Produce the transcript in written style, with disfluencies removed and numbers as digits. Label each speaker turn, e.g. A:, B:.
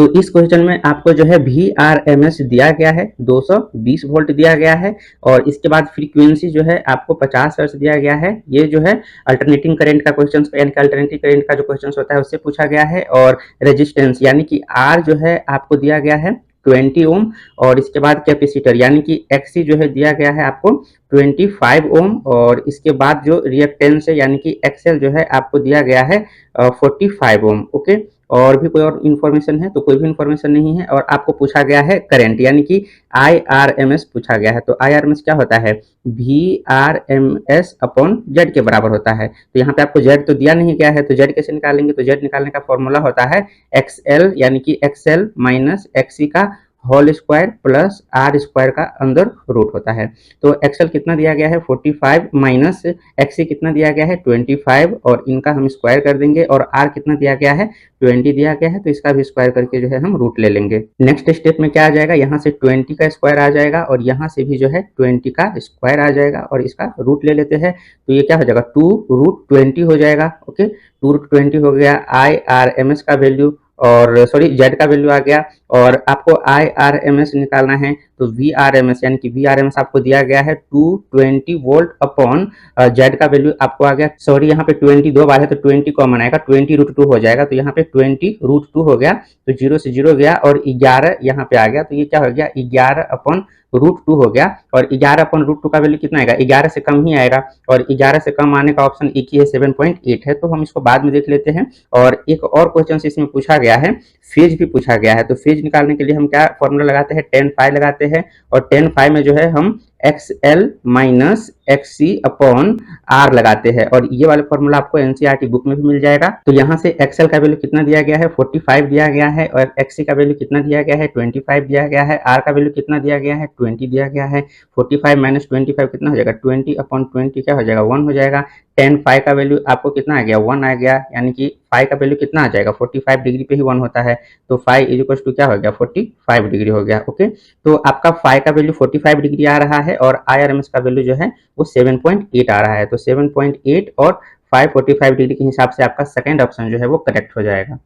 A: तो इस क्वेश्चन में आपको जो है VRMS दिया गया है, 220 वोल्ट दिया गया है और इसके बाद फ्रीक्वेंसी जो है आपको 50 हर्ट्ज दिया गया है। ये जो है अल्टरनेटिंग करंट का क्वेश्चन, यानी कि अल्टरनेटिंग करंट का जो क्वेश्चन होता है उससे पूछा गया है। और रेजिस्टेंस यानी कि R जो है आपको दिया गया है 20 ओम और इसके बाद कैपेसिटर यानी कि XC जो है दिया गया है आपको 25 ओम और इसके बाद जो रिएक्टेंस है यानी कि XL जो है आपको दिया गया है 45 ओम। ओके, और भी कोई और इन्फॉर्मेशन है तो कोई भी इन्फॉर्मेशन नहीं है। और आपको पूछा गया है करंट यानी कि IRMS पूछा गया है। तो IRMS क्या होता है? VRMS अपॉन Z के बराबर होता है। तो यहाँ पे आपको Z तो दिया नहीं गया है, तो Z कैसे निकालेंगे? तो Z निकालने का फॉर्मूला होता है XL यानी कि XL माइनस XC का whole square plus R square का अंदर रूट होता है। तो XL कितना दिया गया है 45 माइनस XC कितना दिया गया है 25 और इनका हम स्क्वायर कर देंगे और R कितना दिया गया है 20 दिया गया है, तो इसका भी स्क्वायर करके जो है हम रूट ले लेंगे। नेक्स्ट स्टेप में क्या आ जाएगा? यहाँ से 20 का स्क्वायर आ जाएगा और यहाँ से भी जो है 20 का स्क्वायर आ जाएगा और इसका रूट ले लेते हैं। तो ये क्या हो जाएगा 2√20 हो जाएगा। ओके, 2√20 हो गया। IRMS का वैल्यू और सॉरी Z का वैल्यू आ गया और आपको IRMS निकालना है। तो VRMS यानी कि VRMS आपको दिया गया है 220 वोल्ट अपॉन Z का वैल्यू आपको आ गया, सॉरी यहाँ पे 20 दो बार है तो 20 कॉमन आएगा, 20√2 हो जाएगा। तो यहाँ पे 20√2 हो गया, तो 0 से 0 गया और 11 यहाँ पे आ गया। तो ये क्या हो गया 11 अपॉन √2 हो गया और 11 अपॉन √2 का वैल्यू कितना आएगा? 11 से कम ही आएगा और 11 से कम आने का ऑप्शन एक ही है, 7.8 है। तो हम इसको बाद में देख लेते हैं। और एक और क्वेश्चन इसमें पूछा गया है, फेज भी पूछा गया है। तो फेज निकालने के लिए हम क्या फॉर्मूला लगाते हैं? tan phi लगाते हैं और tan phi में जो है हम XL minus XC upon R लगाते हैं और ये वाला फॉर्मूला आपको NCERT बुक में भी मिल जाएगा। तो यहाँ से XL का वैल्यू कितना दिया गया है 45 दिया गया है और XC का वैल्यू कितना दिया गया है 25 दिया गया है। R का वैल्यू कितना दिया गया है 20 दिया गया है। 45 माइनस 25 कितना हो जाएगा 20 अपॉन 20 क्या हो जाएगा 1 हो जाएगा। tan phi का वैल्यू आपको कितना आ गया 1 आ गया, यानी कि phi का वैल्यू कितना आ जाएगा 45 डिग्री पे ही 1 होता है। तो phi इज इक्वल टू क्या हो गया 45 डिग्री हो गया। ओके, तो आपका phi का वैल्यू 45 डिग्री आ रहा है और IRMS का वैल्यू जो है वो 7.8 आ रहा है। तो 7.8 और 545 डिग्री के हिसाब से आपका सेकंड ऑप्शन जो है वो करेक्ट हो जाएगा।